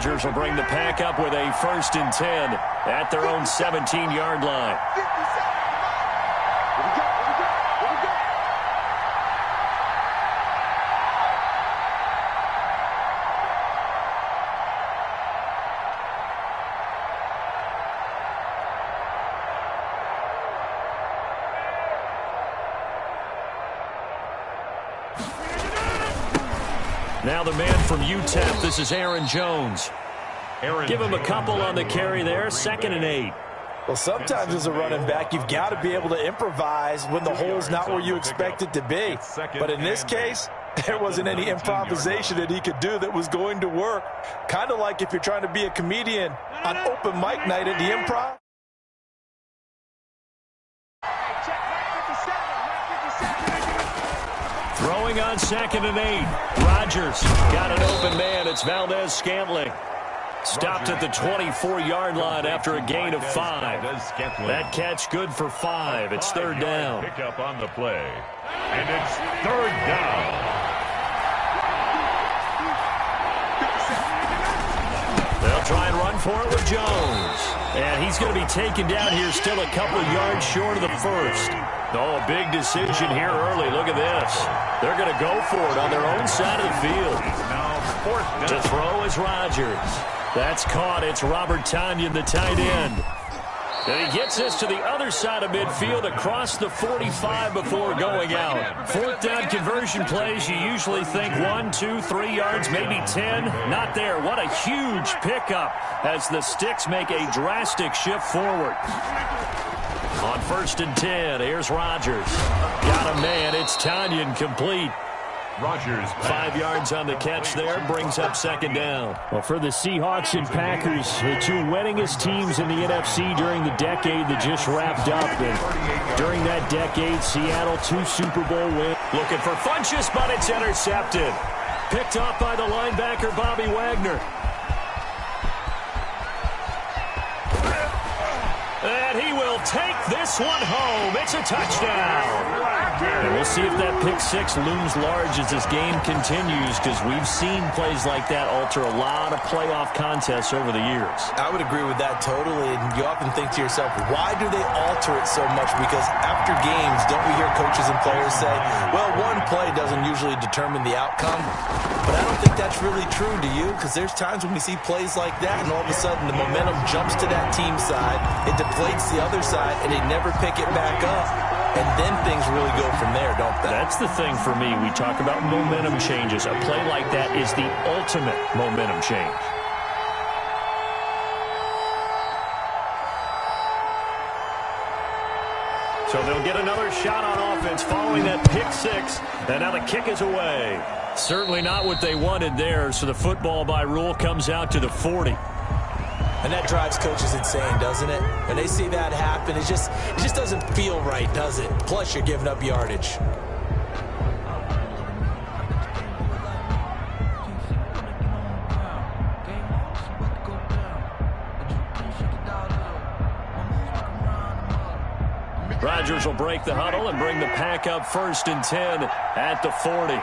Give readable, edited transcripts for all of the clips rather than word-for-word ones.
Rodgers will bring the pack up with a 1st and 10 at their own 17-yard line. Now the man from UTEP, this is Aaron Jones. Give him a couple on the carry there, 2nd and 8. Well, sometimes as a running back, you've got to be able to improvise when the hole's not where you expect it to be. But in this case, there wasn't any improvisation that he could do that was going to work. Kind of like if you're trying to be a comedian on open mic night at the Improv. Throwing on 2nd and 8. Rodgers got an open man. It's Valdez-Scantling. Stopped at the 24-yard line after a gain of 5. That catch good for 5. It's 3rd down. Pick up on the play. And it's 3rd down. They'll try and run for it with Jones. And he's going to be taken down here still a couple yards short of the 1st. Oh, a big decision here early. Look at this. They're going to go for it on their own side of the field. Now 4th down. To throw is Rodgers. That's caught. It's Robert Tonyan, the tight end. And he gets this to the other side of midfield across the 45 before going out. 4th down conversion plays, you usually think 1, 2, 3 yards, maybe 10. Not there. What a huge pickup as the Sticks make a drastic shift forward. On 1st and 10, here's Rodgers. Got a man. It's Tonyan, complete. Rodgers 5 yards on the catch there, brings up 2nd down. Well, for the Seahawks and Packers, the 2 winningest teams in the NFC during the decade that just wrapped up. And during that decade, Seattle 2 Super Bowl wins. Looking for Funchess, but it's intercepted. Picked off by the linebacker, Bobby Wagner. And he will take this one home. It's a touchdown. And we'll see if that pick 6 looms large as this game continues, because we've seen plays like that alter a lot of playoff contests over the years. I would agree with that totally. And you often think to yourself, why do they alter it so much? Because after games, don't we hear coaches and players say, well, one play doesn't usually determine the outcome? But I don't think that's really true, do you? Because there's times when we see plays like that, and all of a sudden the momentum jumps to that team side, it deflates the other side, and they never pick it back up. And then things really go from there, don't they? That's the thing for me. We talk about momentum changes. A play like that is the ultimate momentum change. So they'll get another shot on offense following that pick 6. And now the kick is away. Certainly not what they wanted there. So the football by rule comes out to the 40. And that drives coaches insane, doesn't it? When they see that happen, it just doesn't feel right, does it? Plus, you're giving up yardage. Rodgers will break the huddle and bring the pack up 1st and 10 at the 40.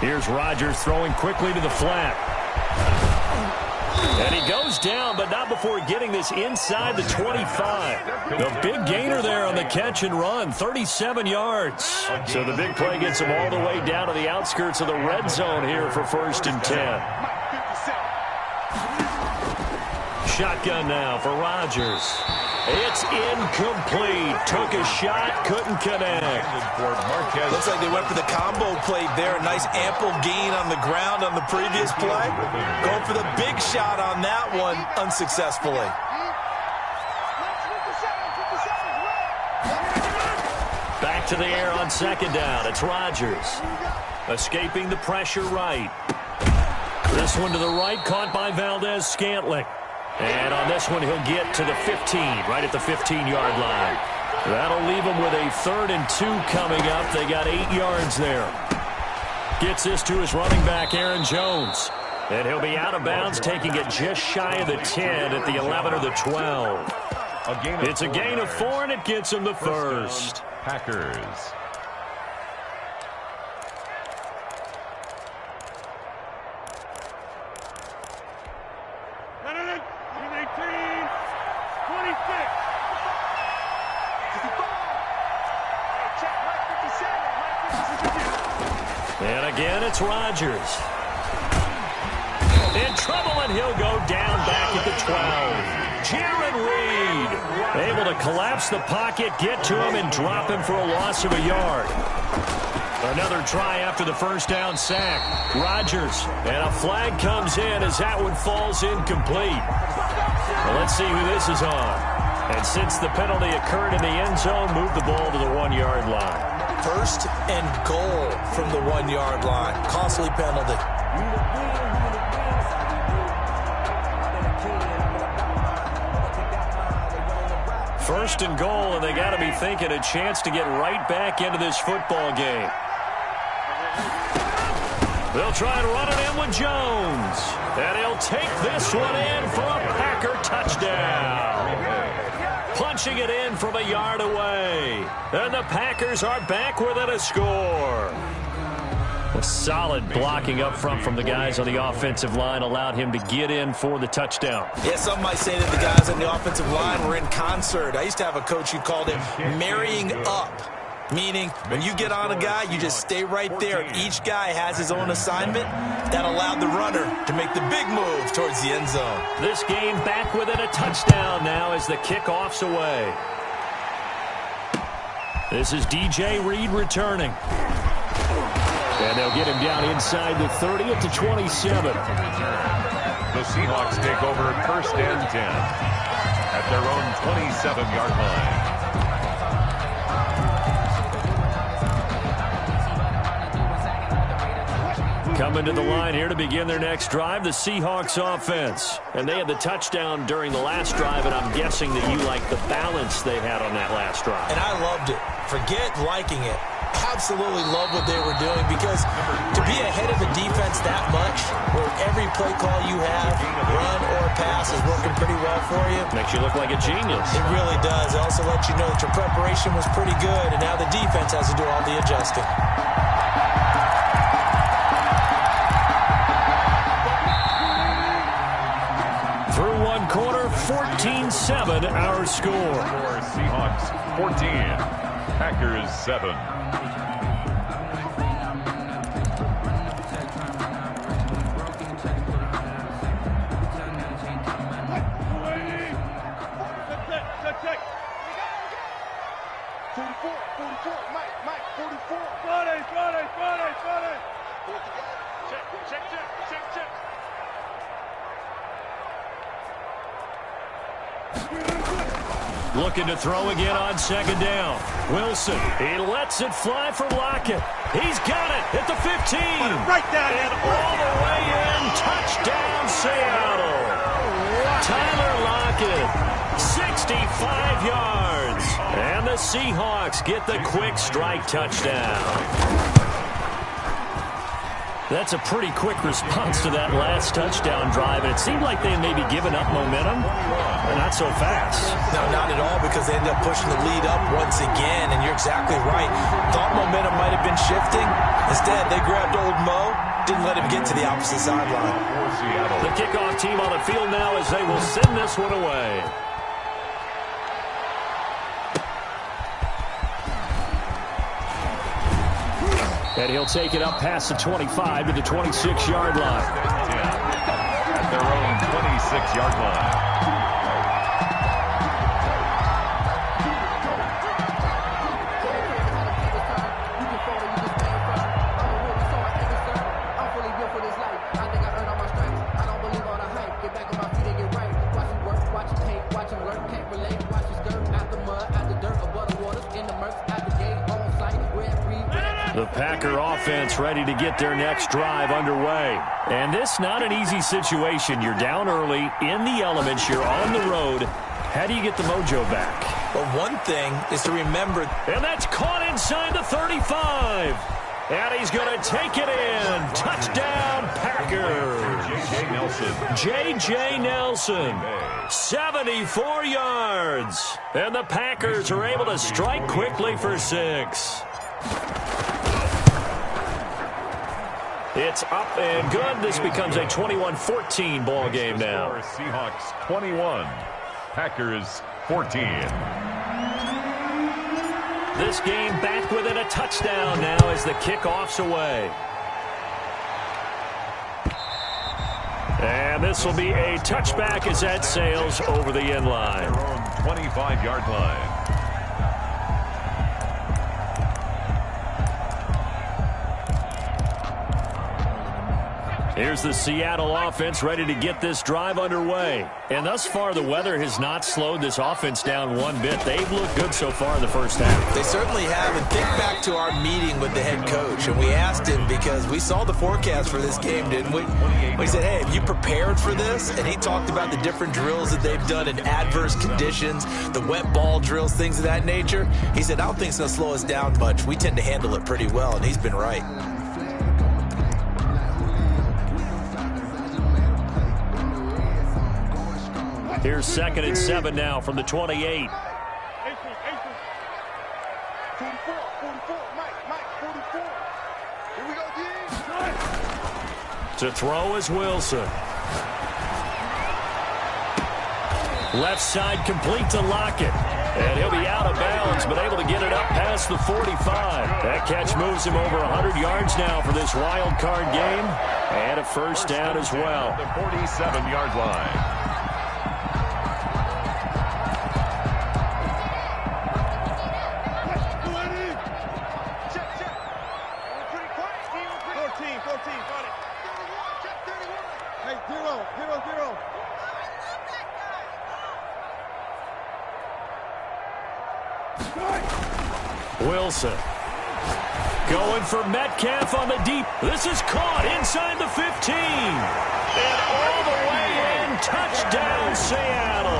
Here's Rodgers throwing quickly to the flat. And he goes down, but not before getting this inside the 25. The big gainer there on the catch and run, 37 yards. So the big play gets him all the way down to the outskirts of the red zone here for 1st and 10. Shotgun now for Rodgers. It's incomplete. Took a shot, couldn't connect. Looks like they went for the combo play there. A nice ample gain on the ground on the previous play. Going for the big shot on that one unsuccessfully. Back to the air on 2nd down. It's Rodgers. Escaping the pressure right. This one to the right, caught by Valdez-Scantling. And on this one, he'll get to the 15, right at the 15-yard line. That'll leave him with a 3rd and 2 coming up. They got 8 yards there. Gets this to his running back, Aaron Jones. And he'll be out of bounds, taking it just shy of the 10 at the 11 or the 12. It's a gain of 4, and it gets him the 1st. Packers. And again, it's Rodgers. In trouble, and he'll go down back at the 12. Jaron Reed able to collapse the pocket, get to him, and drop him for a loss of a yard. Another try after the first down sack. Rodgers, and a flag comes in as that one falls incomplete. Well, let's see who this is on. And since the penalty occurred in the end zone, move the ball to the 1-yard line. First and goal from the 1-yard line. Costly penalty. First and goal, and they got to be thinking a chance to get right back into this football game. They'll try and run it in with Jones. And he'll take this one in for a Packer touchdown. Punching it in from a yard away. And the Packers are back within a score. A solid blocking up front from the guys on the offensive line allowed him to get in for the touchdown. Yeah, some might say that the guys on the offensive line were in concert. I used to have a coach who called it marrying up. Meaning, when you get on a guy, you just stay right there. Each guy has his own assignment. That allowed the runner to make the big move towards the end zone. This game back within a touchdown now as the kickoff's away. This is DJ Reed returning. And they'll get him down inside the 30 at the 27. The Seahawks take over first and 10 at their own 27-yard line. Coming to the line here to begin their next drive, the Seahawks offense. And they had the touchdown during the last drive, and I'm guessing that you like the balance they had on that last drive. And I loved it. Forget liking it. Absolutely love what they were doing, because to be ahead of the defense that much, where every play call you have, run or pass, is working pretty well for you. Makes you look like a genius. It really does. It also lets you know that your preparation was pretty good, and now the defense has to do all the adjusting. Through one quarter, 14-7 our score. Seahawks 14, Packers 7. Looking to throw again on second down. Wilson, he lets it fly for Lockett. He's got it at the 15. Right down. And all the way in. Touchdown, Seattle. Tyler Lockett, 65 yards. And the Seahawks get the quick strike touchdown. That's a pretty quick response to that last touchdown drive, and it seemed like they had maybe given up momentum, but not so fast. No, not at all, because they ended up pushing the lead up once again, and you're exactly right. Thought momentum might have been shifting. Instead, they grabbed old Mo, didn't let him get to the opposite sideline. The kickoff team on the field now as they will send this one away. And he'll take it up past the 25 to the 26-yard line. At their own 26-yard line. The Packer offense ready to get their next drive underway. And this not an easy situation. You're down early, in the elements, you're on the road. How do you get the mojo back? Well, one thing is to remember. And that's caught inside the 35. And he's going to take it in. Touchdown, Packers. J.J. Nelson. J.J. Nelson. 74 yards. And the Packers are able to strike quickly for 6. It's up and good. This becomes a 21-14 ball game now. Seahawks 21, Packers 14. This game back within a touchdown now as the kickoff's away. And this will be a touchback as that sails over the end line. Their own 25-yard line. Here's the Seattle offense ready to get this drive underway. And thus far, the weather has not slowed this offense down one bit. They've looked good so far in the first half. They certainly have. And think back to our meeting with the head coach. And we asked him because we saw the forecast for this game, didn't we? We said, hey, have you prepared for this? And he talked about the different drills that they've done in adverse conditions, the wet ball drills, things of that nature. He said, I don't think it's going to slow us down much. We tend to handle it pretty well, and he's been right. Here's 2nd and 7 now from the 28. To throw is Wilson. Left side complete to Lockett. And he'll be out of bounds, but able to get it up past the 45. That catch moves him over 100 yards now for this wild card game. And a first down as well. The 47-yard line. Wilson going for Metcalf on the deep. This is caught inside the 15. And all the way in. Touchdown, Seattle.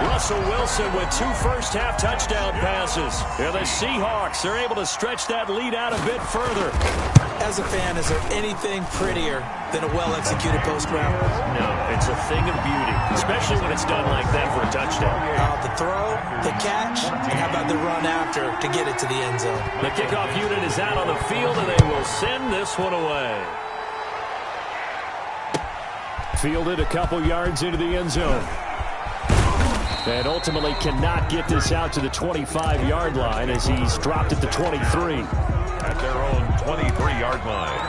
Russell Wilson with 2 first-half touchdown passes. And the Seahawks are able to stretch that lead out a bit further. As a fan, is there anything prettier than a well-executed post route? No, it's a thing of beauty, especially when it's done like that for a touchdown. The throw, the catch, and how about the run after to get it to the end zone? The kickoff unit is out on the field, and they will send this one away. Fielded a couple yards into the end zone. And ultimately cannot get this out to the 25-yard line as he's dropped at the 23. At their own 23-yard line.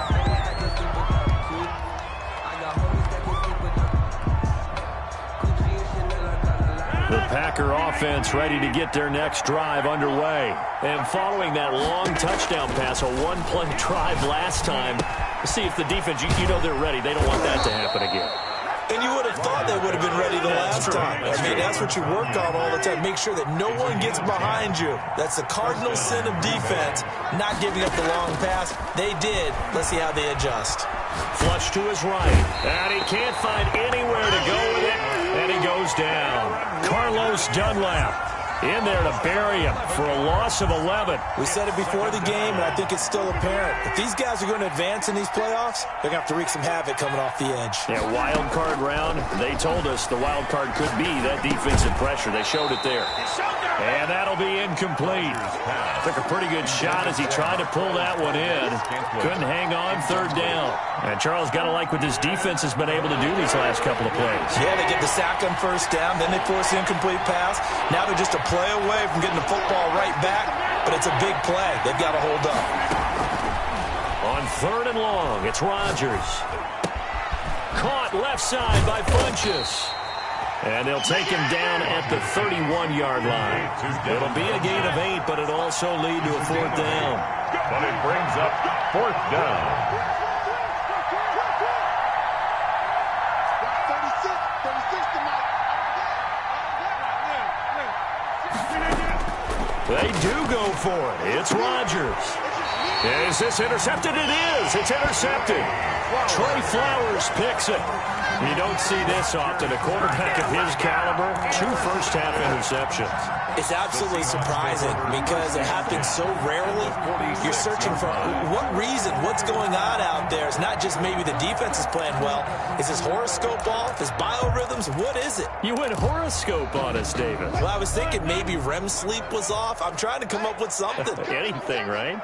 The Packer offense ready to get their next drive underway. And following that long touchdown pass, a one-play drive last time, see if the defense, you know they're ready. They don't want that to happen again. And you would have thought they would have been ready the last time. I mean, that's what you work on all the time. Make sure that no one gets behind you. That's the cardinal sin of defense, not giving up the long pass. They did. Let's see how they adjust. Flush to his right. And he can't find anywhere to go with it. And he goes down. Carlos Dunlap in there to bury him for a loss of 11. We said it before the game, and I think it's still apparent. If these guys are going to advance in these playoffs, they're going to have to wreak some havoc coming off the edge. Yeah, wild card round. They told us the wild card could be that defensive pressure. They showed it there. And that'll be incomplete. Took a pretty good shot as he tried to pull that one in. Couldn't hang on 3rd down. And Charles got to like what this defense has been able to do these last couple of plays. Yeah, they get the sack on 1st down, then they force the incomplete pass. Now they're just a play away from getting the football right back, but it's a big play. They've got to hold up. On 3rd and long, it's Rodgers. Caught left side by Funchess. And they'll take him down at the 31-yard line. It'll be a gain of 8, but it'll also lead to a 4th down. But it brings up 4th down. They do go for it. It's Rodgers. Is this intercepted? It is. It's intercepted. Trey Flowers picks it. You don't see this often. A quarterback of his caliber, 2 first-half interceptions. It's absolutely surprising because it happens so rarely. You're searching for what reason, what's going on out there. It's not just maybe the defense is playing well. Is his horoscope off? His biorhythms? What is it? You went horoscope on us, David. Well, I was thinking maybe REM sleep was off. I'm trying to come up with something. Anything, right?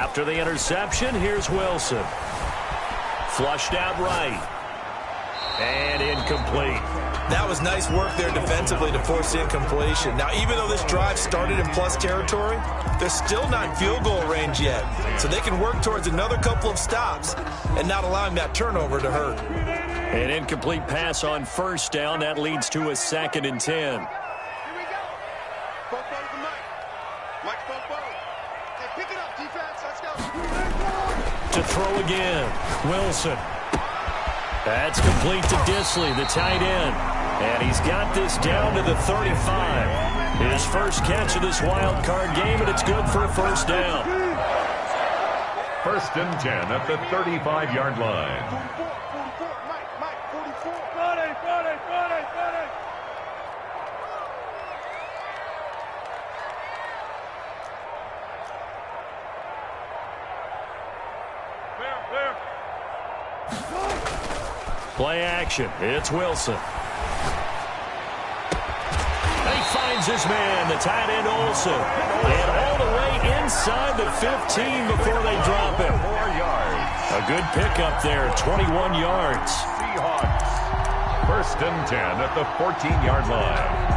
After the interception, here's Wilson. Flushed out right. And incomplete. That was nice work there defensively to force the incompletion. Now, even though this drive started in plus territory, they're still not in field goal range yet. So they can work towards another couple of stops and not allowing that turnover to hurt. An incomplete pass on first down. That leads to a 2nd and 10. To throw again. Wilson. That's complete to Disley, the tight end. And he's got this down to the 35. His first catch of this wild card game, and it's good for a first down. 1st and 10 at the 35-yard line. Play action. It's Wilson. And he finds his man, the tight end Olsen. And all the way inside the 15 before they drop him. 4 yards. A good pickup there, 21 yards. Seahawks. 1st and 10 at the 14-yard line.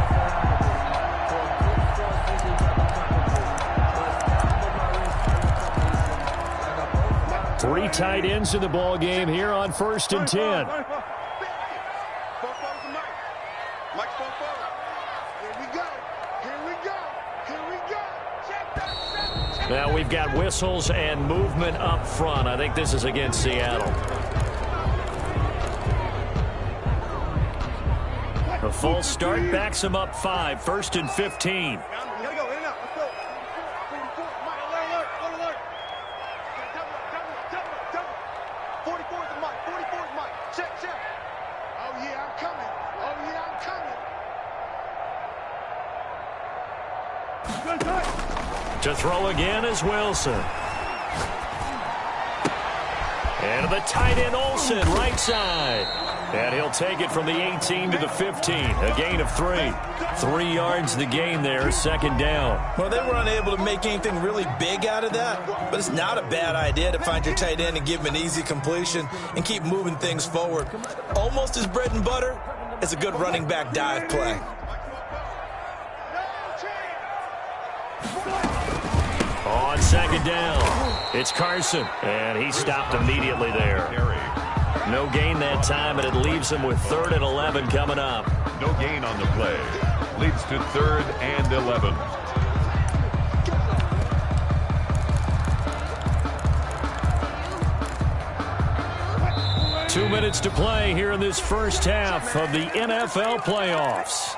Three tight ends in the ball game here on 1st and 10. Now we've got whistles and movement up front. I think this is against Seattle. A false start backs him up 5. 1st and 15. To throw again is Wilson. And the tight end Olsen, right side. And he'll take it from the 18 to the 15. A gain of 3. 3 yards the gain there, 2nd down. Well, they were unable to make anything really big out of that, but it's not a bad idea to find your tight end and give him an easy completion and keep moving things forward. Almost his bread and butter is a good running back dive play. On 2nd down, it's Carson, and he stopped immediately there. No gain that time, and it leaves him with 3rd and 11 coming up. No gain on the play. Leads to 3rd and 11. Two minutes to play here in this first half of the NFL playoffs.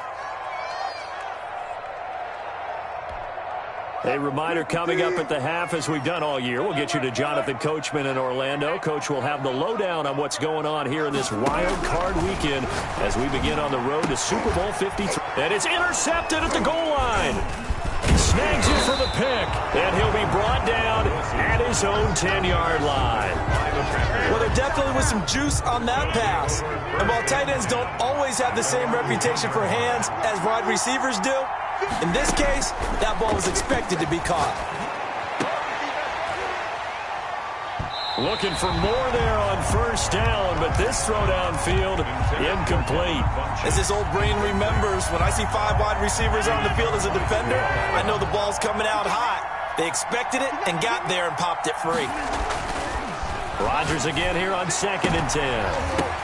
A reminder coming up at the half, as we've done all year. We'll get you to Jonathan Coachman in Orlando. Coach will have the lowdown on what's going on here in this wild card weekend as we begin on the road to Super Bowl 53. And it's intercepted at the goal line. Snags it for the pick, and he'll be brought down at his own 10-yard line. Well, there definitely was some juice on that pass. And while tight ends don't always have the same reputation for hands as wide receivers do, in this case, that ball was expected to be caught. Looking for more there on first down, but this throw downfield, incomplete. As his old brain remembers, when I see 5 wide receivers on the field as a defender, I know the ball's coming out hot. They expected it and got there and popped it free. Rodgers again here on 2nd and 10.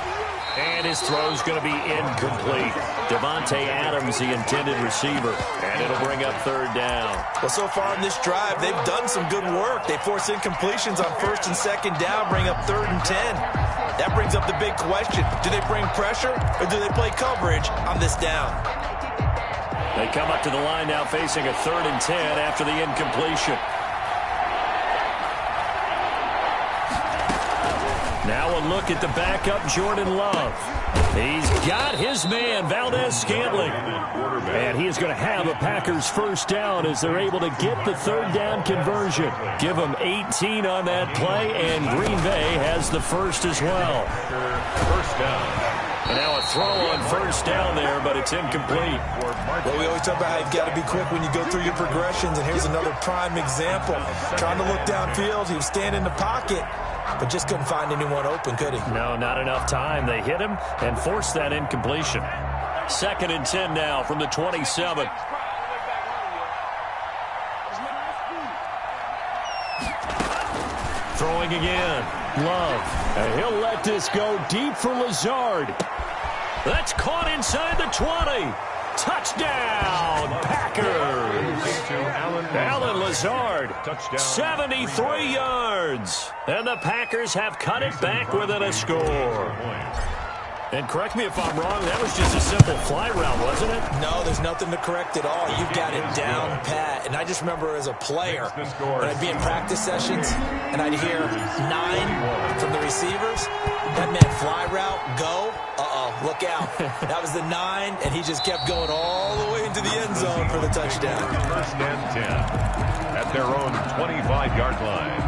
And his throw's going to be incomplete. Devontae Adams, the intended receiver. And it'll bring up 3rd down. Well, so far in this drive, they've done some good work. They force incompletions on 1st and 2nd down, bring up 3rd and 10. That brings up the big question. Do they bring pressure or do they play coverage on this down? They come up to the line now facing a 3rd and 10 after the incompletion. Now a look at the backup, Jordan Love. He's got his man, Valdez-Scantling. And he is going to have a Packers first down as they're able to get the 3rd down conversion. Give them 18 on that play, and Green Bay has the first as well. First down. And now a throw on first down there, but it's incomplete. Well, we always talk about how you've got to be quick when you go through your progressions, and here's another prime example. Trying to look downfield, he was standing in the pocket, but just couldn't find anyone open, could he? No, not enough time. They hit him and forced that incompletion. 2nd and 10 now from the 27. Throwing again. Love. And he'll let this go deep for Lazard. That's caught inside the 20. Touchdown, Packers. Alan Lazard, 73 yards. And the Packers have cut it back within a score. And correct me if I'm wrong, that was just a simple fly route, wasn't it? No, there's nothing to correct at all. You've got it down pat. And I just remember as a player, when I'd be in practice sessions, and I'd hear 9 from the receivers, that meant fly route, go, look out. That was the 9, and he just kept going all the way into the end zone for the touchdown. 1st and 10 at their own 25-yard line.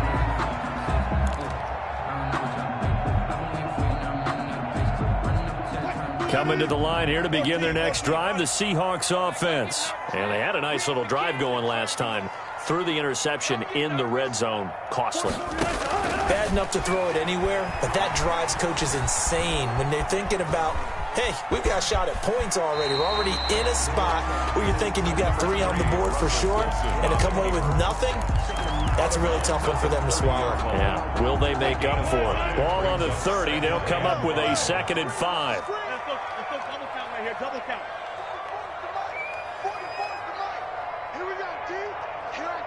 Coming to the line here to begin their next drive, the Seahawks offense. And they had a nice little drive going last time. Threw the interception in the red zone. Costly. Bad enough to throw it anywhere, but that drives coaches insane when they're thinking about, hey, we've got a shot at points already. We're already in a spot where you're thinking you've got 3 on the board for sure, and to come away with nothing, that's a really tough one for them to swallow. Yeah, will they make up for it? Ball on the 30. They'll come up with a 2nd and 5. Double count. Here we go, D. Here I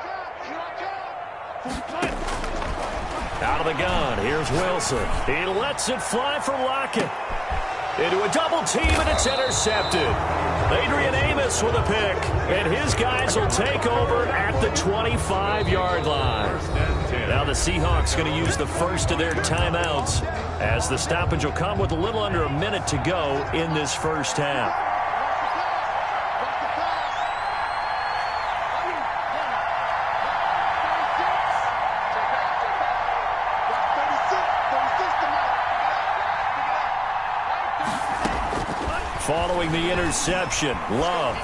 come. Out of the gun. Here's Wilson. He lets it fly from Lockett. Into a double team, and it's intercepted. Adrian Amos with a pick. And his guys will take over at the 25-yard line. Now the Seahawks going to use the first of their timeouts, as the stoppage will come with a little under a minute to go in this first half. Following the interception, Love.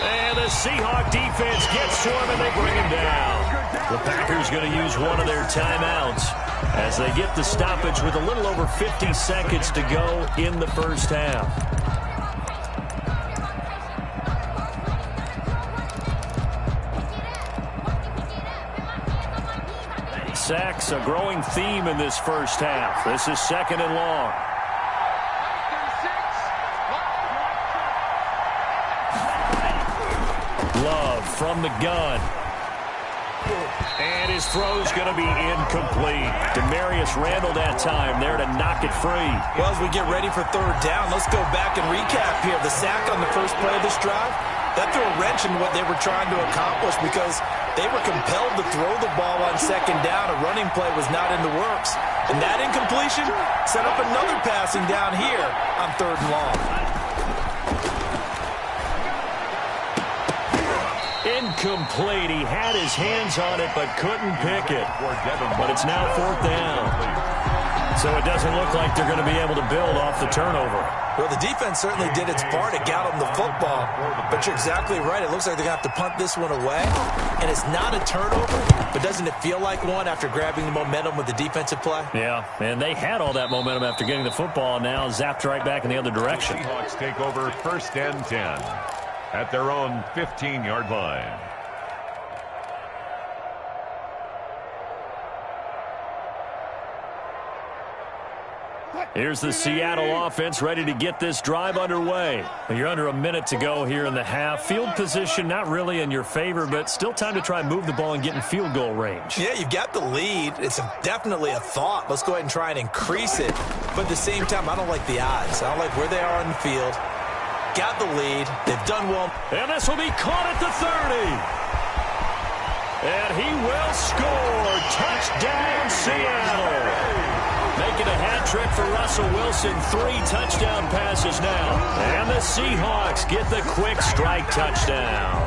And the Seahawk defense gets to him, and they bring him down. The Packers going to use one of their timeouts as they get the stoppage with a little over 50 seconds to go in the first half. Sacks, a growing theme in this first half. This is 2nd and long. Love from the gun. And his throw's going to be incomplete. Demarius Randall that time there to knock it free. Well, as we get ready for 3rd down, let's go back and recap here. The sack on the first play of this drive, that threw a wrench in what they were trying to accomplish because they were compelled to throw the ball on 2nd down. A running play was not in the works. And that incompletion set up another passing down here on 3rd and long. Incomplete. He had his hands on it but couldn't pick it. But it's now 4th down. So it doesn't look like they're going to be able to build off the turnover. Well, the defense certainly did its part to get them the football. But you're exactly right. It looks like they're going to have to punt this one away. And it's not a turnover, but doesn't it feel like one after grabbing the momentum with the defensive play? Yeah, and they had all that momentum after getting the football, now zapped right back in the other direction. Seahawks take over 1st and 10 at their own 15-yard line. Here's the Seattle offense ready to get this drive underway. You're under a minute to go here in the half. Field position not really in your favor, but still time to try and move the ball and get in field goal range. Yeah, you've got the lead. It's definitely a thought. Let's go ahead and try and increase it. But at the same time, I don't like the odds. I don't like where they are on the field. Got the lead. They've done well. And this will be caught at the 30. And he will score. Touchdown, Seattle. Making a hat trick for Russell Wilson. 3 touchdown passes now. And the Seahawks get the quick strike touchdown.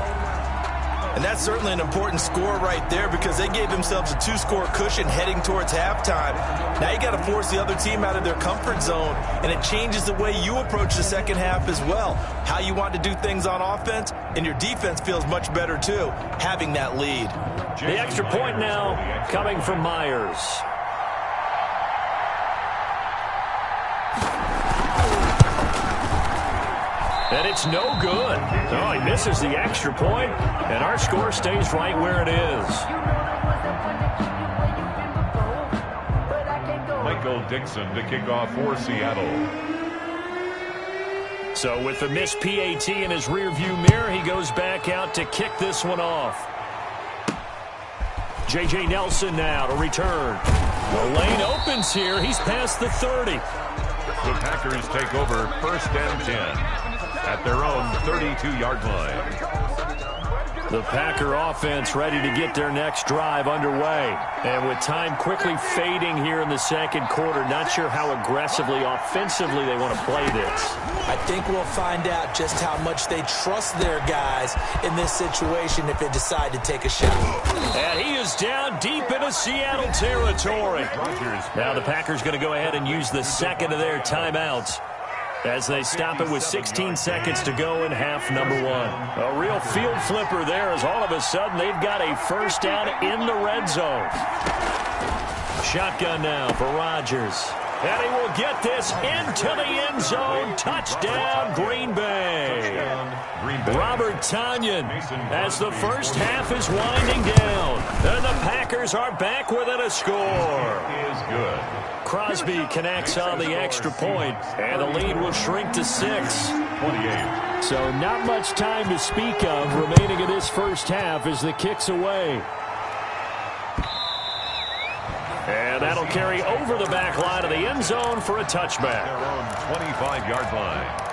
And that's certainly an important score right there because they gave themselves a 2-score cushion heading towards halftime. Now you got to force the other team out of their comfort zone, and it changes the way you approach the second half as well. How you want to do things on offense, and your defense feels much better too, having that lead. The extra point now coming from Myers. And it's no good. Oh, he misses the extra point, and our score stays right where it is. Michael Dixon to kick off for Seattle. So with the missed PAT in his rearview mirror, he goes back out to kick this one off. J.J. Nelson now to return. The lane opens here. He's past the 30. The Packers take over 1st and 10 at their own 32-yard line. The Packer offense ready to get their next drive underway. And with time quickly fading here in the second quarter, not sure how aggressively, offensively they want to play this. I think we'll find out just how much they trust their guys in this situation if they decide to take a shot. And he is down deep into Seattle territory. Now the Packers going to go ahead and use the second of their timeouts as they stop it with 16 seconds to go in half number 1. A real field flipper there as all of a sudden they've got a first down in the red zone. Shotgun now for Rodgers. And he will get this into the end zone. Touchdown, Green Bay. Robert Tonyan as the first half is winding down. And the Packers are back within a score. Is good. Crosby connects on the extra point, and the lead will shrink to 6. 28. So not much time to speak of remaining in this first half as the kick's away. And that'll carry over the back line of the end zone for a touchback. Their own 25-yard line.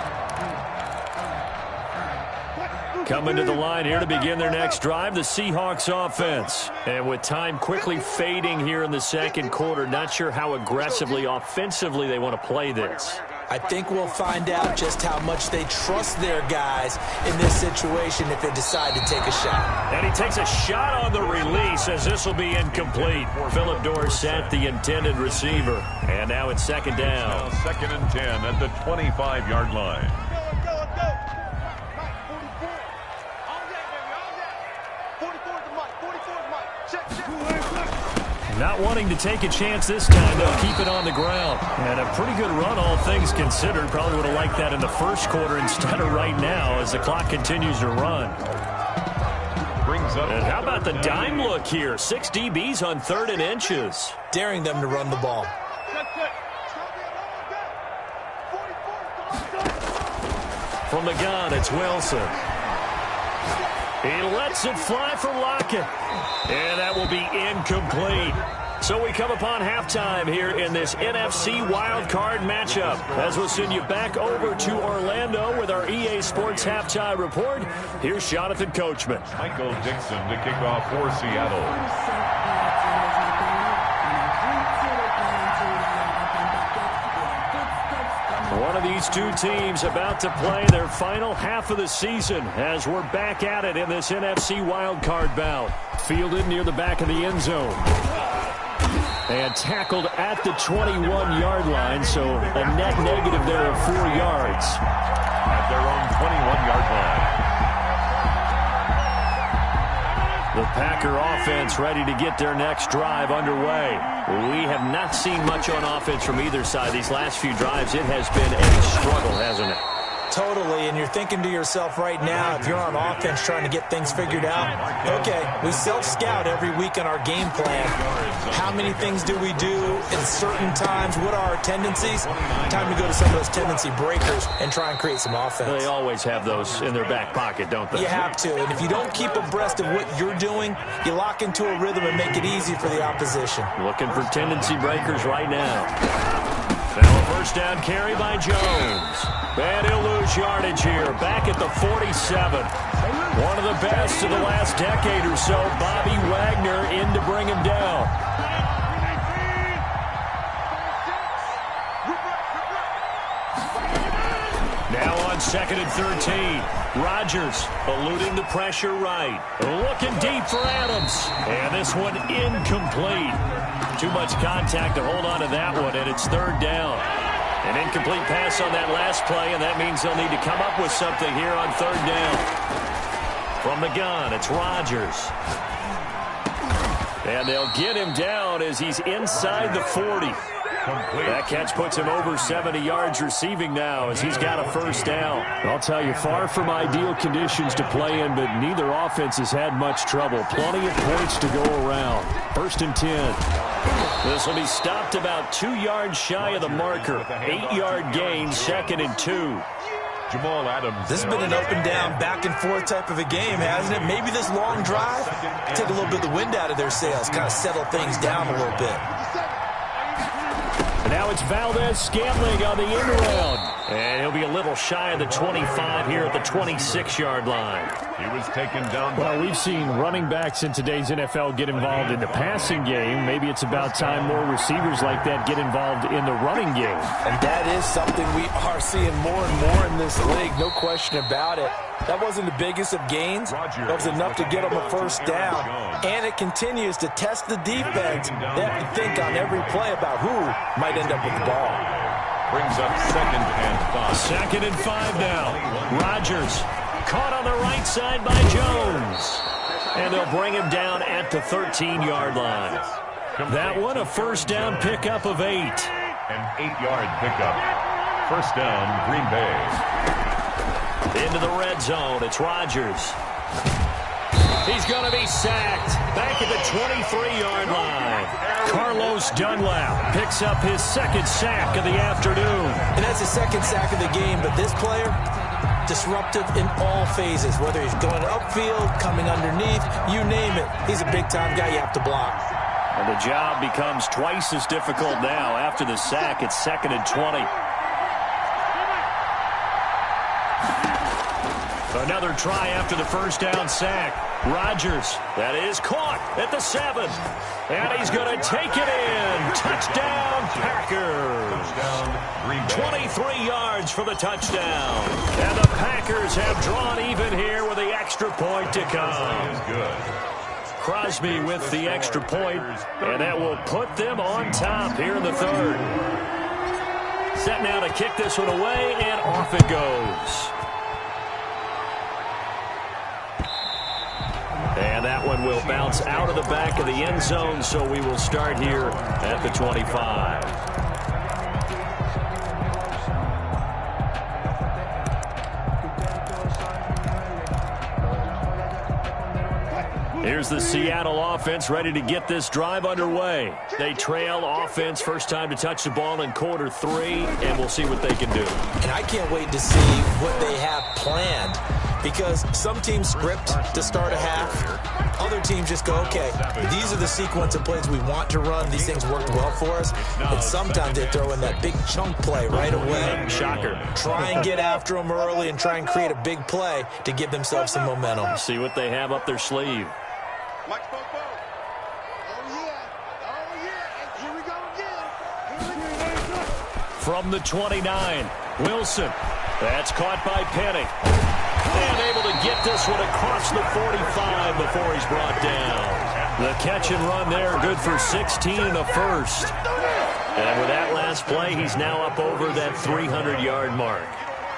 Coming to the line here to begin their next drive, the Seahawks offense. And with time quickly fading here in the second quarter, not sure how aggressively, offensively they want to play this. I think we'll find out just how much they trust their guys in this situation if they decide to take a shot. And he takes a shot on the release as this will be incomplete. Philip Dorsett, the intended receiver. And now it's second down. Now 2nd and 10 at the 25-yard line. Not wanting to take a chance this time, they'll keep it on the ground. And a pretty good run, all things considered. Probably would have liked that in the first quarter instead of right now as the clock continues to run. Brings up. And how about the dime look here? 6 DBs on 3rd and inches. Daring them to run the ball. From the gun, it's Wilson. He lets it fly for Lockett. And that will be incomplete. So we come upon halftime here in this NFC wildcard matchup. As we'll send you back over to Orlando with our EA Sports Halftime Report. Here's Jonathan Coachman. Michael Dixon to kick off for Seattle. One of these two teams about to play their final half of the season as we're back at it in this NFC wildcard bout. Fielded near the back of the end zone. And tackled at the 21-yard line, so a net negative there of 4 yards. At their own 21-yard line. The Packer offense ready to get their next drive underway. We have not seen much on offense from either side. These last few drives, it has been a struggle, hasn't it? Totally, and you're thinking to yourself right now, if you're on offense trying to get things figured out, okay, we self-scout every week on our game plan. How many things do we do at certain times? What are our tendencies? Time to go to some of those tendency breakers and try and create some offense. They always have those in their back pocket, don't they? You have to, and if you don't keep abreast of what you're doing, you lock into a rhythm and make it easy for the opposition. Looking for tendency breakers right now. Now a first down carry by Jones. And he'll lose yardage here. Back at the 47. One of the best of the last decade or so. Bobby Wagner in to bring him down. Now on 2nd and 13. Rodgers eluding the pressure right. Looking deep for Adams. And this one incomplete. Too much contact to hold on to that one, and it's 3rd down. An incomplete pass on that last play, and that means they'll need to come up with something here on 3rd down. From the gun, it's Rodgers. And they'll get him down as he's inside the 40. That catch puts him over 70 yards receiving now as he's got a 1st down. I'll tell you, far from ideal conditions to play in, but neither offense has had much trouble. Plenty of points to go around. 1st and 10. This will be stopped about 2 yards shy of the marker. 8-yard gain, 2nd and 2. Jamal Adams. This has been an up and down, back and forth type of a game, hasn't it? Maybe this long drive take a little bit of the wind out of their sails, kind of settle things down a little bit. And now it's Valdez-Scantling on the end around. And he'll be a little shy of the 25 here at the 26-yard line. He was taken down. Well, we've seen running backs in today's NFL get involved in the passing game. Maybe it's about time more receivers like that get involved in the running game. And that is something we are seeing more and more in this league, no question about it. That wasn't the biggest of gains. That was enough to get them a 1st down. And it continues to test the defense. They have to think on every play about who might end up with the ball. Brings up 2nd and 5. 2nd and 5 now. Rodgers caught on the right side by Jones. And they'll bring him down at the 13-yard line. That one, a 1st down pickup of 8. An 8-yard pickup. 1st down, Green Bay. Into the red zone, it's Rodgers. He's going to be sacked. Back at the 23-yard line. Carlos Dunlap picks up his 2nd sack of the afternoon. And that's his 2nd sack of the game, but this player, disruptive in all phases, whether he's going upfield, coming underneath, you name it. He's a big-time guy you have to block. And the job becomes twice as difficult now. After the sack, it's 2nd and 20. Another try after the 1st down sack. Rodgers, that is caught at the 7. And he's going to take it in. Touchdown, Packers. Touchdown, Green Bay. 23 yards for the touchdown. And the Packers have drawn even here with the extra point to come. Is good. Crosby with the extra point, and that will put them on top here in the 3rd. Set now to kick this one away, and off it goes. And that one will bounce out of the back of the end zone, so we will start here at the 25. Here's the Seattle offense ready to get this drive underway. They trail offense, first time to touch the ball in quarter 3, and we'll see what they can do. And I can't wait to see what they have planned, because some teams script to start a half. Other teams just go, okay, these are the sequence of plays we want to run. These things worked well for us. And sometimes they throw in that big chunk play right away. Shocker. Try and get after them early and try and create a big play to give themselves some momentum. See what they have up their sleeve. Mike Bobo. Oh, yeah. Oh, yeah. And here we go again. Here we go. From the 29, Wilson. That's caught by Penny. And able to get this one across the 45 before he's brought down. The catch and run there, good for 16 and a 1st. And with that last play, he's now up over that 300-yard mark.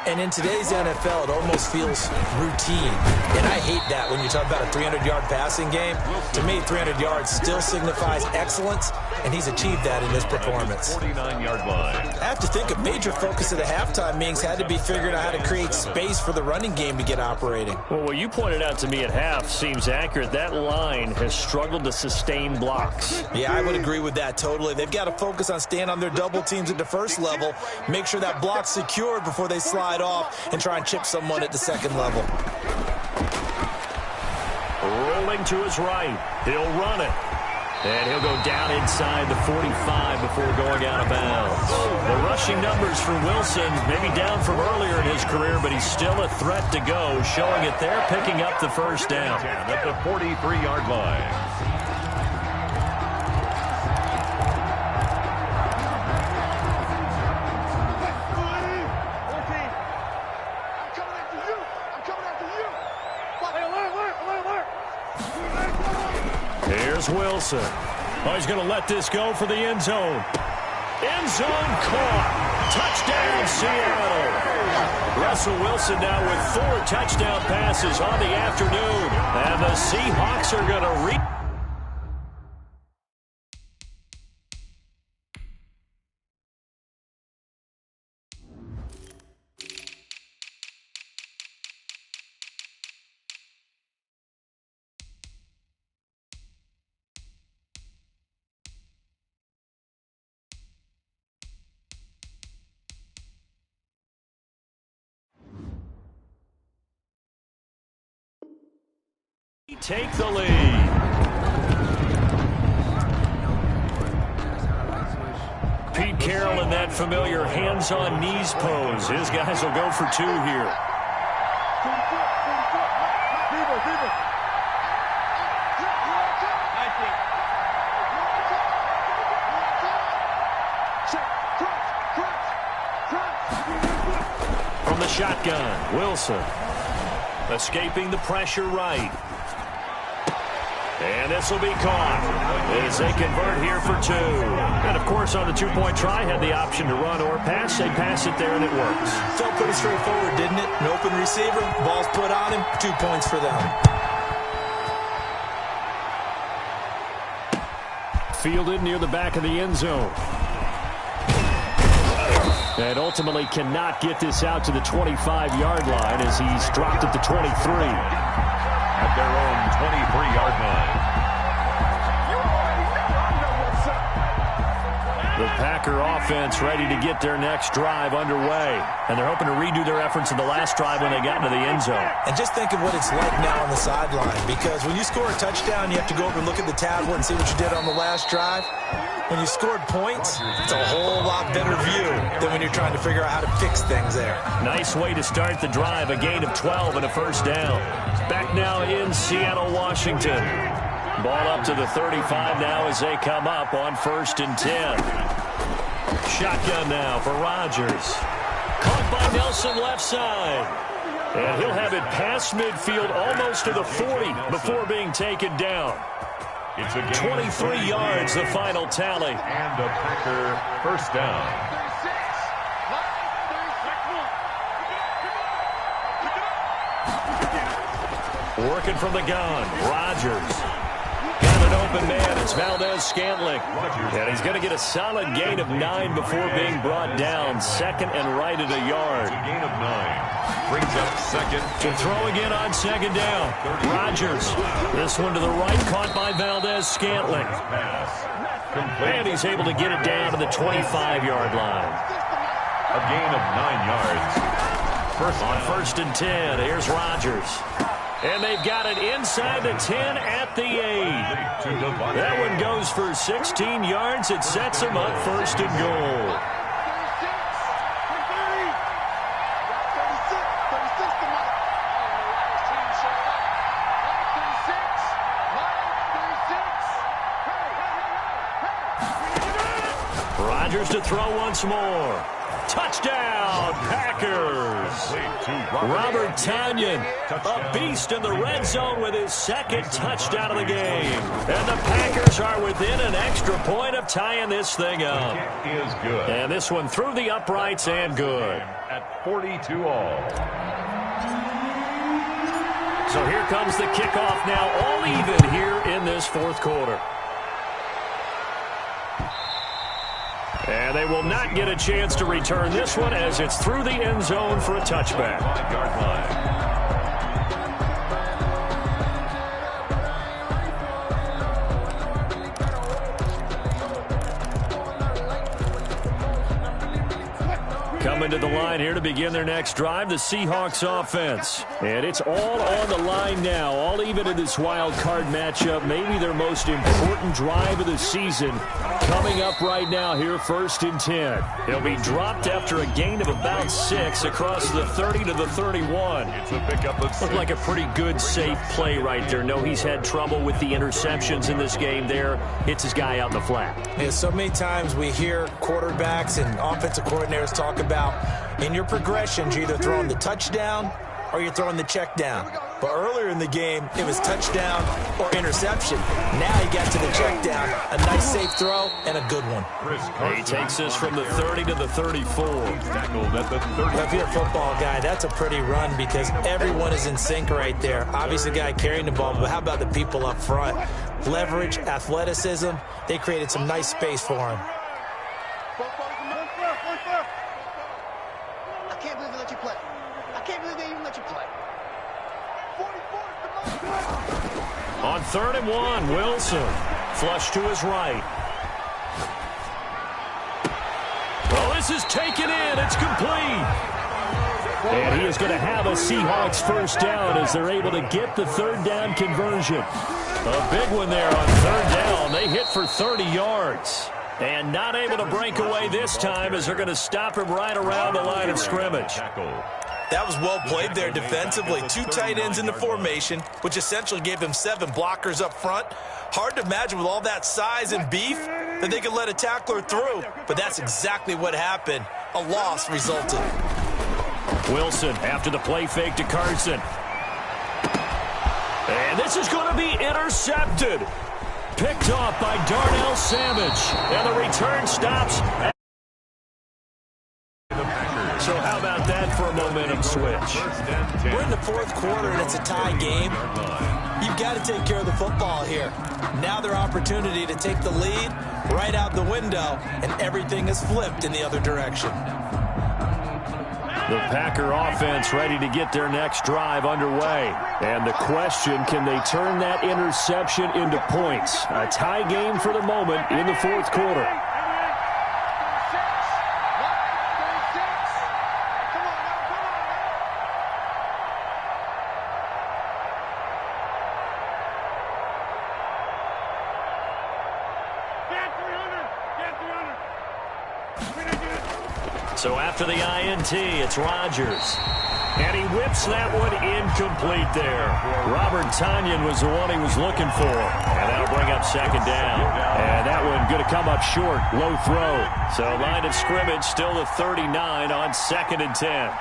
And in today's NFL, it almost feels routine. And I hate that when you talk about a 300-yard passing game. To me, 300 yards still signifies excellence, and he's achieved that in this performance. 49-yard line. I have to think a major focus of the halftime meetings had to be figuring out how to create space for the running game to get operating. Well, what you pointed out to me at half seems accurate. That line has struggled to sustain blocks. Yeah, I would agree with that totally. They've got to focus on staying on their double teams at the first level, make sure that block's secured before they slide off and try and chip someone at the second level. Rolling to his right. He'll run it. And he'll go down inside the 45 before going out of bounds. The rushing numbers for Wilson maybe down from earlier in his career, but he's still a threat to go, showing it there, picking up the 1st down. At the 43-yard line. Wilson. Oh, he's going to let this go for the end zone. End zone caught. Touchdown, Seattle. Russell Wilson now with 4 touchdown passes on the afternoon. And the Seahawks are going to take the lead. Pete Carroll in that familiar hands-on knees pose. His guys will go for 2 here. From the shotgun, Wilson. Escaping the pressure right. And this will be caught as they convert here for 2. And, of course, on the 2-point try, had the option to run or pass. They pass it there, and it works. Felt pretty straightforward, didn't it? An open receiver, ball's put on him, 2 points for them. Fielded near the back of the end zone. And ultimately cannot get this out to the 25-yard line as he's dropped at the 23. At their own 23-yard line. The Packer offense ready to get their next drive underway. And they're hoping to redo their efforts in the last drive when they got into the end zone. And just think of what it's like now on the sideline, because when you score a touchdown, you have to go over and look at the tablet and see what you did on the last drive. When you scored points, it's a whole lot better view than when you're trying to figure out how to fix things there. Nice way to start the drive, a gain of 12 and a first down. Back now in Seattle, Washington. Ball up to the 35 now as they come up on 1st and 10. Shotgun now for Rodgers. Caught by Nelson left side. And he'll have it past midfield almost to the 40 before being taken down. It's a 23 yards, the final tally. And a Packer first down. Working from the gun, Rodgers. Got an open man, it's Valdez-Scantling. And he's going to get a solid gain of 9 before being brought down. 2nd and right at a yard. A gain of 9. Brings up 2nd. To throw again on 2nd down. Rodgers. This one to the right, caught by Valdez-Scantling. And he's able to get it down to the 25-yard line. A gain of 9 yards. On 1st and 10, here's Rodgers. And they've got it inside the 10 at the 8. That one goes for 16 yards. It sets them up 1st and goal. Rodgers to throw once more. Touchdown, Packers. Robert Tonyan, a beast in the red zone with his 2nd touchdown of the game. And the Packers are within an extra point of tying this thing up. It is good. And this one through the uprights and good. At 42 all. So here comes the kickoff now, all even here in this 4th quarter. And they will not get a chance to return this one as it's through the end zone for a touchback. 5-yard line. Coming to the line here to begin their next drive, the Seahawks offense. And it's all on the line now, all even in this wild card matchup. Maybe their most important drive of the season coming up right now here, 1st and 10. They'll be dropped after a gain of about 6 across the 30 to the 31. It's a pickup of 6. Looked like a pretty good, safe play right there. No, he's had trouble with the interceptions in this game there. Hits his guy out in the flat. Yeah, so many times we hear quarterbacks and offensive coordinators talk about in your progressions, you're either throwing the touchdown or you're throwing the check down. But earlier in the game, it was touchdown or interception. Now he got to the check down, a nice safe throw, and a good one. He takes this from the 30 to the 34. Tackled at the 30. If you're a football guy, that's a pretty run because everyone is in sync right there. Obviously, the guy carrying the ball, but how about the people up front? Leverage, athleticism, they created some nice space for him. I can't believe they let you play. I can't believe they even let you play. 44 is the most. On 3rd and 1, Wilson. Flush to his right. Well, this is taken in. It's complete. And he is going to have a Seahawks first down as they're able to get the 3rd down conversion. A big one there on 3rd down. They hit for 30 yards. And not able to break away this time as they're going to stop him right around the line of scrimmage. That was well played there defensively. 2 tight ends in the formation, which essentially gave them 7 blockers up front. Hard to imagine with all that size and beef that they could let a tackler through. But that's exactly what happened. A loss resulted. Wilson after the play fake to Carson. And this is going to be intercepted. Picked off by Darnell Savage. And the return stops. So how about that for a momentum switch? We're in the 4th quarter and it's a tie game. You've got to take care of the football here. Now their opportunity to take the lead right out the window, and everything is flipped in the other direction. The Packer offense ready to get their next drive underway. And the question, can they turn that interception into points? A tie game for the moment in the 4th quarter. So after the INT, it's Rodgers. And he whips that one incomplete there. Robert Tonyan was the one he was looking for. And that'll bring up 2nd down. And that one going to come up short. Low throw. So line of scrimmage still the 39 on 2nd and 10.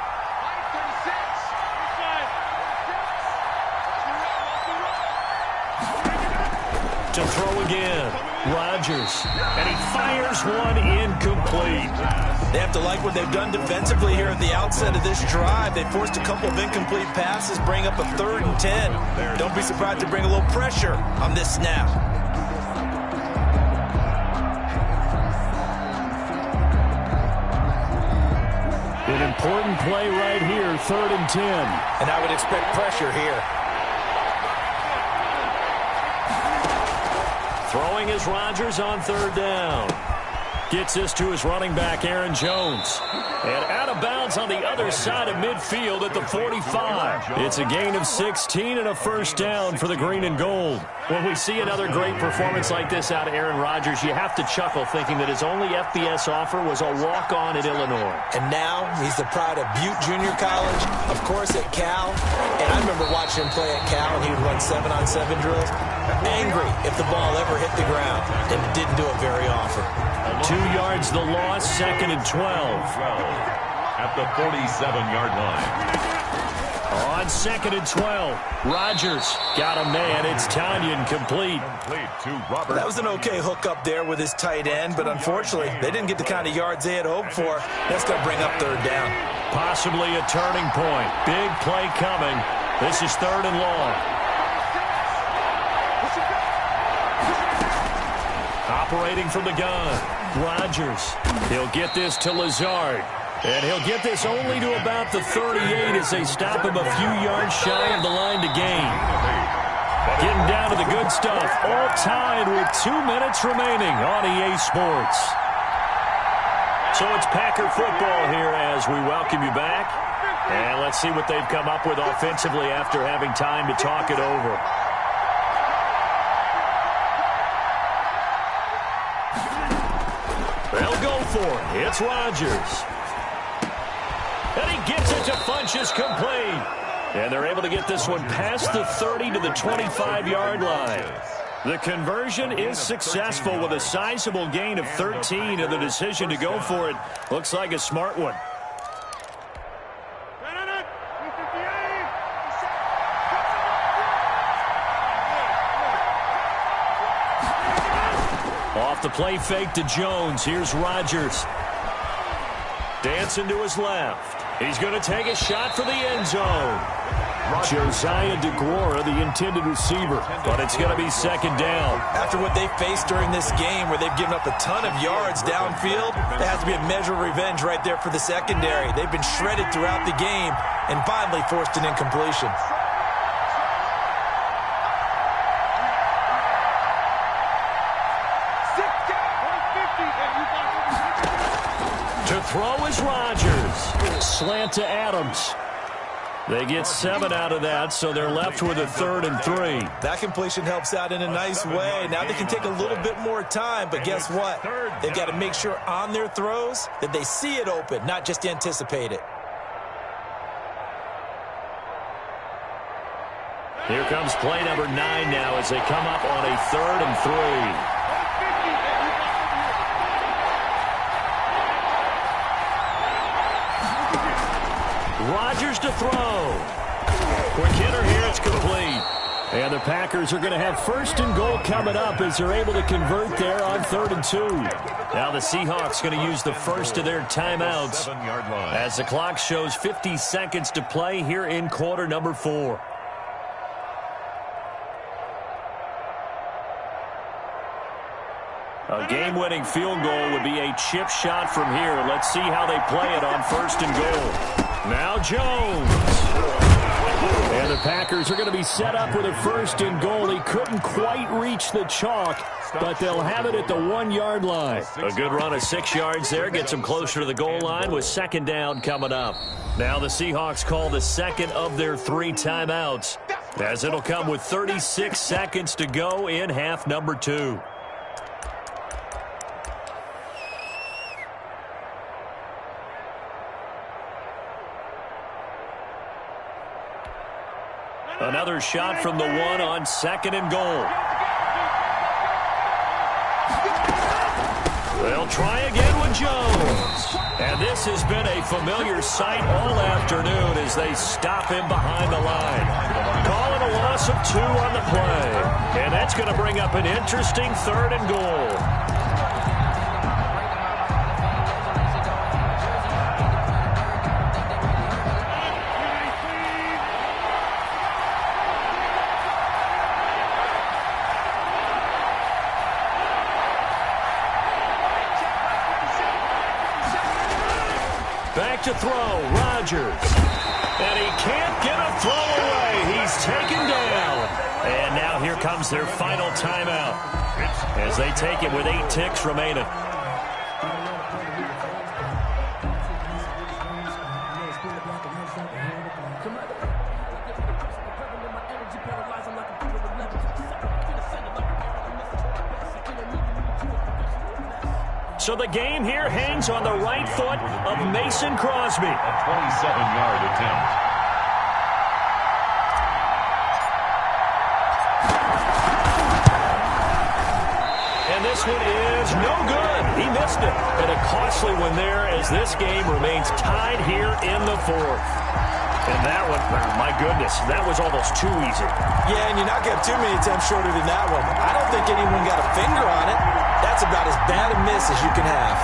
To throw again. Rodgers. And he fires one incomplete. They have to like what they've done defensively here at the outset of this drive. They forced a couple of incomplete passes, bring up a 3rd and 10. Don't be surprised to bring a little pressure on this snap. An important play right here, 3rd and 10. And I would expect pressure here. Throwing is Rodgers on 3rd down. Gets this to his running back, Aaron Jones. And out of bounds on the other side of midfield at the 45. It's a gain of 16 and a first down for the green and gold. When we see another great performance like this out of Aaron Rodgers, you have to chuckle thinking that his only FBS offer was a walk-on at Illinois. And now he's the pride of Butte Junior College, of course at Cal. And I remember watching him play at Cal, and he would run 7-on-7 drills. Angry if the ball ever hit the ground, and didn't do it very often. 2 yards the loss, 2nd and 12. At the 47-yard line. On 2nd and 12, Rodgers got a man. It's Tonyan complete. To Robert. That was an okay hook up there with his tight end, but unfortunately, they didn't get the kind of yards they had hoped for. That's going to bring up 3rd down. Possibly a turning point. Big play coming. This is 3rd and long. Operating from the gun, Rodgers. He'll get this to Lazard. And he'll get this only to about the 38 as they stop him a few yards shy of the line to gain. Getting down to the good stuff. All tied with 2 minutes remaining on EA Sports. So it's Packer football here as we welcome you back. And let's see what they've come up with offensively after having time to talk it over. They'll go for it. It's Rodgers. And he gets it to Funchess complete. And they're able to get this one past the 30 to the 25-yard line. The conversion is successful with a sizable gain of 13, and the decision to go for it looks like a smart one. the play fake to Jones. Here's Rodgers. Dancing to his left. He's going to take a shot for the end zone. Josiah DeGuara, the intended receiver. But it's going to be second down. After what they faced during this game where they've given up a ton of yards downfield, there has to be a measure of revenge right there for the secondary. They've been shredded throughout the game and finally forced an incompletion. To throw is Rodgers. Slant to Adams. They get 7 out of that, so they're left with a 3rd and 3. That completion helps out in a nice way. Now they can take a little bit more time, but guess what? They've got to make sure on their throws that they see it open, not just anticipate it. Here comes play number 9 now as they come up on a 3rd and 3. Rodgers to throw. Quick hitter here, it's complete. And the Packers are going to have 1st and goal coming up as they're able to convert there on 3rd and 2. Now the Seahawks going to use the first of their timeouts as the clock shows 50 seconds to play here in quarter number 4. A game-winning field goal would be a chip shot from here. Let's see how they play it on 1st and goal. Now Jones. And the Packers are going to be set up with a 1st and goal. He couldn't quite reach the chalk, but they'll have it at the 1-yard line. A good run of 6 yards there. Gets them closer to the goal line with 2nd down coming up. Now the Seahawks call the 2nd of their 3 timeouts, as it'll come with 36 seconds to go in half number 2. Another shot from the 1 on 2nd and goal. They'll try again with Jones. And this has been a familiar sight all afternoon as they stop him behind the line. Calling a loss of 2 on the play. And that's going to bring up an interesting 3rd and goal. Back to throw, Rodgers. And he can't get a throw away. He's taken down. And now here comes their final timeout as they take it with 8 ticks remaining. So the game here hangs on the right foot of Mason Crosby. A 27-yard attempt. And this one is no good. He missed it. And a costly one there as this game remains tied here in the 4th. And that one, my goodness, that was almost too easy. Yeah, and you're not going to have too many attempts shorter than that one. I don't think anyone got a finger on it. That's about as bad a miss as you can have.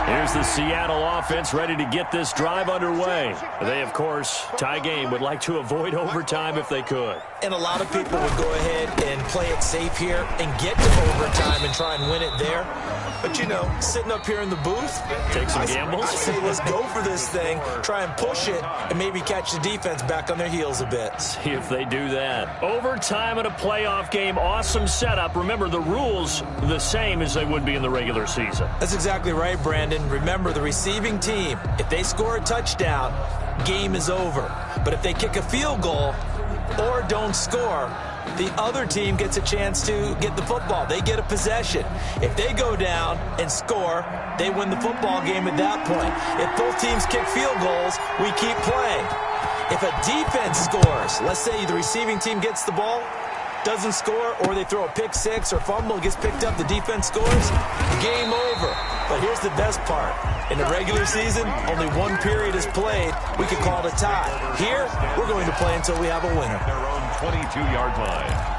Here's the Seattle offense ready to get this drive underway. They, of course, tie game, would like to avoid overtime if they could. And a lot of people would go ahead and play it safe here and get to overtime and try and win it there. But, you know, sitting up here in the booth, take some gambles. I say let's go for this thing, try and push it, and maybe catch the defense back on their heels a bit. See if they do that. Overtime in a playoff game, awesome setup. Remember, the rules the same as they would be in the regular season. That's exactly right, Brandon. Remember, the receiving team, if they score a touchdown, game is over. But if they kick a field goal or don't score, the other team gets a chance to get the football. They get a possession. If they go down and score, they win the football game at that point. If both teams kick field goals, we keep playing. If a defense scores, let's say the receiving team gets the ball, doesn't score, or they throw a pick six or fumble, gets picked up, the defense scores, game over. But here's the best part. In the regular season, only one period is played. We could call it a tie. Here, we're going to play until we have a winner. 22-yard line.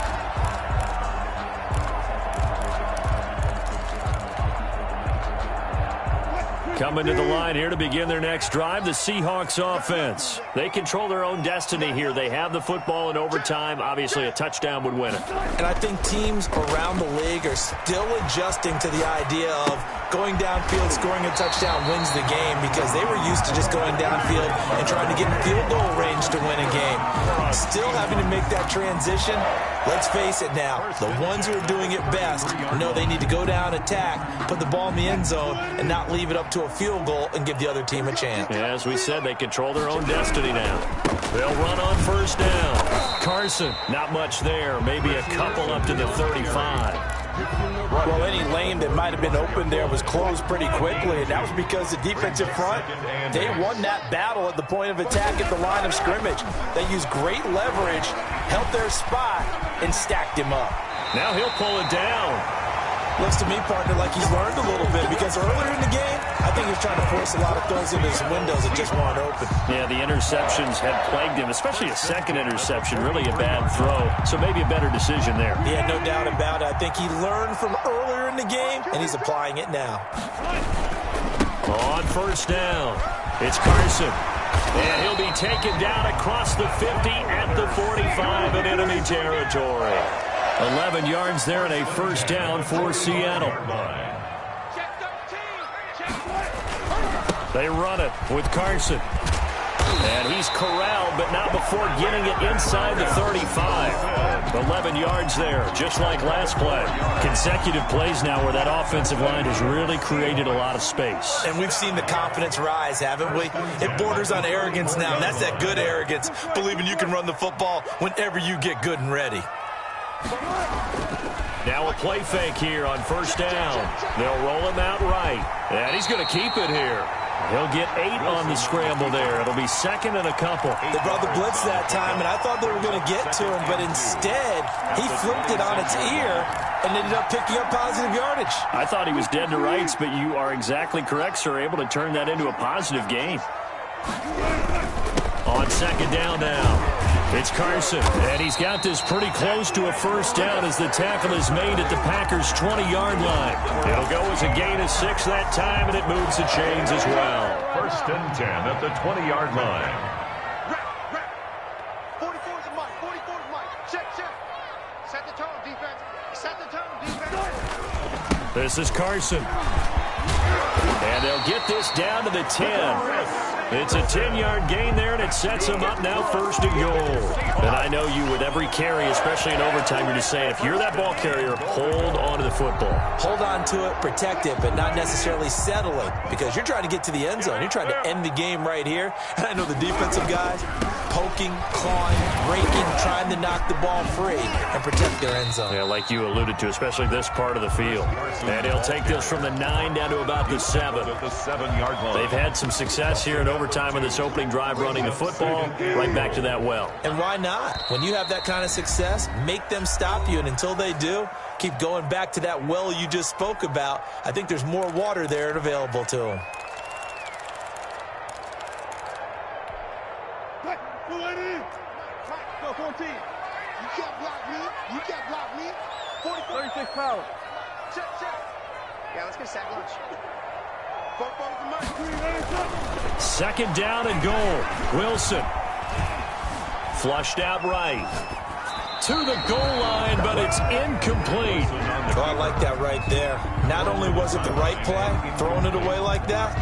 Coming to the line here to begin their next drive, the Seahawks offense. They control their own destiny here. They have the football in overtime. Obviously, a touchdown would win it. And I think teams around the league are still adjusting to the idea of going downfield, scoring a touchdown wins the game, because they were used to just going downfield and trying to get in field goal range to win a game. Still having to make that transition. Let's face it now, the ones who are doing it best know they need to go down, attack, put the ball in the end zone, and not leave it up to a field goal and give the other team a chance. Yeah, as we said, they control their own destiny now. They'll run on first down. Carson, not much there. Maybe a couple up to the 35. Well, any lane that might have been open there was closed pretty quickly, and that was because the defensive front, they won that battle at the point of attack at the line of scrimmage. They used great leverage, held their spot, and stacked him up. Now he'll pull it down. Looks to me, partner, like he's learned a little bit, because earlier in the game, I think he was trying to force a lot of throws into his windows that just weren't open. Yeah, the interceptions had plagued him, especially a second interception, really a bad throw. So maybe a better decision there. Yeah, no doubt about it. I think he learned from earlier in the game, and he's applying it now. On first down, it's Carson. And he'll be taken down across the 50 at the 45 in enemy territory. 11 yards there and a first down for Seattle. They run it with Carson. And he's corralled, but not before getting it inside the 35. 11 yards there, just like last play. Consecutive plays now where that offensive line has really created a lot of space. And we've seen the confidence rise, haven't we? It borders on arrogance now, and that's that good arrogance, believing you can run the football whenever you get good and ready. Now a play fake here on first down. They'll roll him out right. And he's going to keep it here. He'll get 8 on the scramble there. It'll be second and a couple. They brought the blitz that time, and I thought they were going to get to him, but instead, he flipped it on its ear and ended up picking up positive yardage. I thought he was dead to rights, but you are exactly correct, sir. Able to turn that into a positive gain. On second down now, it's Carson, and he's got this pretty close to a first down as the tackle is made at the Packers' 20-yard line. It'll go as a gain of 6 that time, and it moves the chains as well. First and 10 at the 20-yard line. 44's the mic. 44's the mic. Check. Set the tone, defense. Set the tone, defense. This is Carson. And they'll get this down to the 10. It's a 10-yard gain there, and it sets them up now first and goal. And I know you, with every carry, especially in overtime, you're just saying, if you're that ball carrier, hold on to the football. Hold on to it, protect it, but not necessarily settle it, because you're trying to get to the end zone. You're trying to end the game right here. And I know the defensive guys poking, clawing, raking, trying to knock the ball free and protect their end zone. Yeah, like you alluded to, especially this part of the field. And he'll take this from the 9 down to about the 7. At the 7-yard line. They've had some success here in overtime in this opening drive running the football. Right back to that well. And why not? When you have that kind of success, make them stop you. And until they do, keep going back to that well you just spoke about. I think there's more water there available to them. Go 14. You can't block me. You can't block me. 36 power. Check. Yeah, let's get sack lunch. Second down and goal. Wilson. Flushed out right. To the goal line, but it's incomplete. Oh, I like that right there. Not only was it the right play, throwing it away like that,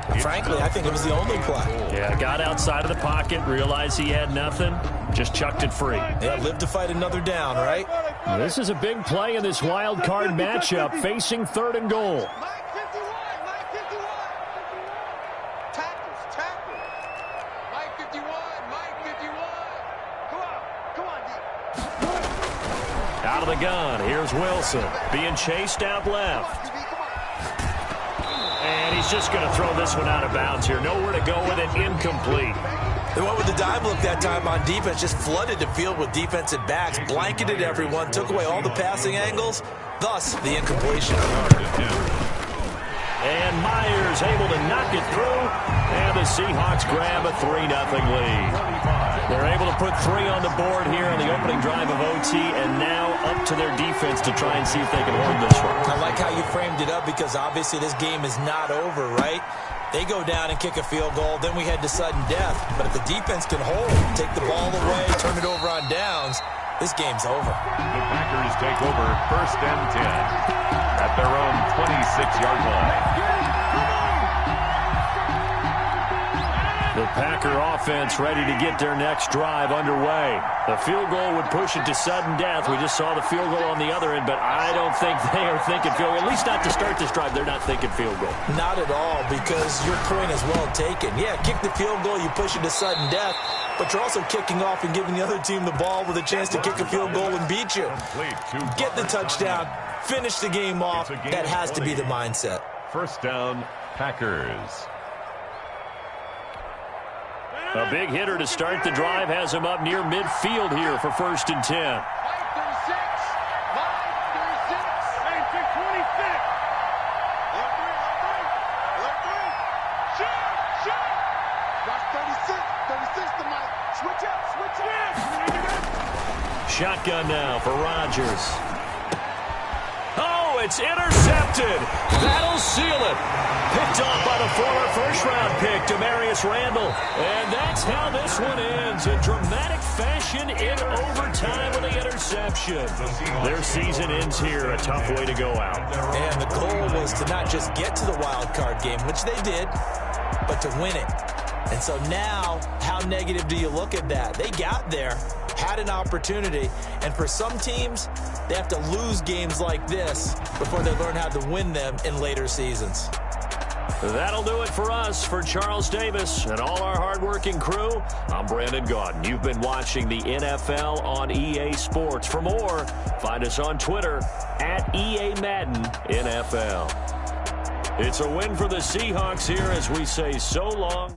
but frankly, I think it was the only play. Yeah, got outside of the pocket, realized he had nothing, just chucked it free. Yeah, live to fight another down, right? This is a big play in this wild card matchup, facing third and goal. Mike 51. Tackle. Mike 51. Come on, D. Out of the gun, here's Wilson, being chased out left. And he's just going to throw this one out of bounds here. Nowhere to go with it, incomplete. They went with the dive look that time on defense, just flooded the field with defensive backs, blanketed everyone, took away all the passing angles, thus the incompletion. And Myers able to knock it through, and the Seahawks grab a 3-0 lead. They're able to put 3 on the board here on the opening drive of OT, and now up to their defense to try and see if they can hold this one. I like how you framed it up because obviously this game is not over, right? They go down and kick a field goal, then we head to sudden death. But if the defense can hold, take the ball away, turn it over on downs, this game's over. The Packers take over 1st and 10 at their own 26-yard line. The Packer offense ready to get their next drive underway. The field goal would push it to sudden death. We just saw the field goal on the other end, but I don't think they are thinking field goal. At least not to start this drive. They're not thinking field goal. Not at all, because your point is well taken. Yeah, kick the field goal, you push it to sudden death, but you're also kicking off and giving the other team the ball with a chance to kick a field goal and beat you. Get the touchdown, finish the game off. That has to be the mindset. 1st down, Packers. A big hitter to start the drive has him up near midfield here for 1st and 10. 5-6. 5-6. 26. Shoot. That's 36. 36 to Mike. Switch up. Shotgun now for Rodgers. Oh, it's intercepted. That'll seal it. Picked off by the former first-round pick, Demarius Randall. And that's how this one ends, in dramatic fashion in overtime with the interception. Their season ends here, a tough way to go out. And the goal was to not just get to the wild card game, which they did, but to win it. And so now, how negative do you look at that? They got there, had an opportunity, and for some teams, they have to lose games like this before they learn how to win them in later seasons. That'll do it for us. For Charles Davis and all our hardworking crew, I'm Brandon Gaudin. You've been watching the NFL on EA Sports. For more, find us on Twitter at EA Madden NFL. It's a win for the Seahawks here as we say so long.